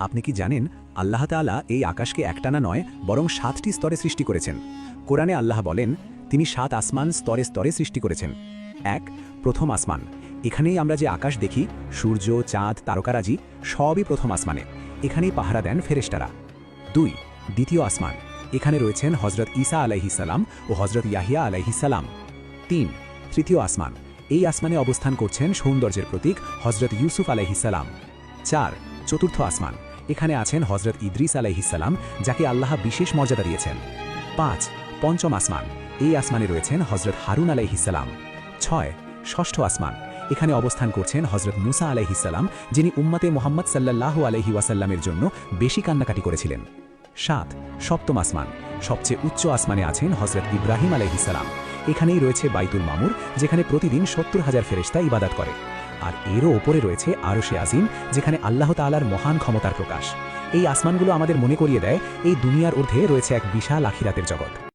আপনি কি জানেন আল্লাহ তাআলা এই আকাশকে একটানা নয় বরং 7টি স্তরে সৃষ্টি করেছেন। কোরআনে আল্লাহ বলেন তিনি 7 আসমান স্তরে স্তরে সৃষ্টি করেছেন। 1. প্রথম আসমান। এখানেই আমরা যে আকাশ দেখি, সূর্য, চাঁদ, তারকারাজি সবই প্রথম আসমানে। এখানেই পাহারা দেন ফেরেশতারা। 2. দ্বিতীয় আসমান। এখানে রয়েছেন হযরত ঈসা আলাইহিস সালাম ও হযরত ইয়াহিয়া আলাইহিস সালাম। 3. তৃতীয় আসমান। এই আসমানে অবস্থান করছেন সৌন্দর্যের প্রতীক হযরত ইউসুফ আলাইহিস সালাম। 4. চতুর্থ আসমান। এখানে আছেন হযরত ইদ্রিস আলাইহিস সালাম, যাকে আল্লাহ বিশেষ মর্যাদা দিয়েছেন। 5. পঞ্চম আসমান। এই আসমানে রয়েছেন হযরত হারুন আলাইহিস সালাম। 6. ষষ্ঠ আসমান। এখানে অবস্থান করছেন হযরত মুসা আলাইহিস সালাম, যিনি উম্মতে মুহাম্মদ সাল্লাল্লাহু আলাইহি ওয়াসাল্লামের জন্য বেশি কান্নাকাটি করেছিলেন। 7. সপ্তম আসমান। সবচেয়ে উচ্চ আসমানে আছেন হযরত ইব্রাহিম আলাইহিস সালাম। এখানেই রয়েছে বাইতুল মামুর, যেখানে প্রতিদিন 70,000 ফেরেশতা ইবাদত করে। আর এরও ওপরে রয়েছে আরশে আজিম, যেখানে আল্লাহ তাআলার মহান ক্ষমতার প্রকাশ। এই আসমানগুলো আমাদের মনে করিয়ে দেয় এই দুনিয়ার ঊর্ধ্বে রয়েছে এক বিশাল আখিরাতের জগৎ।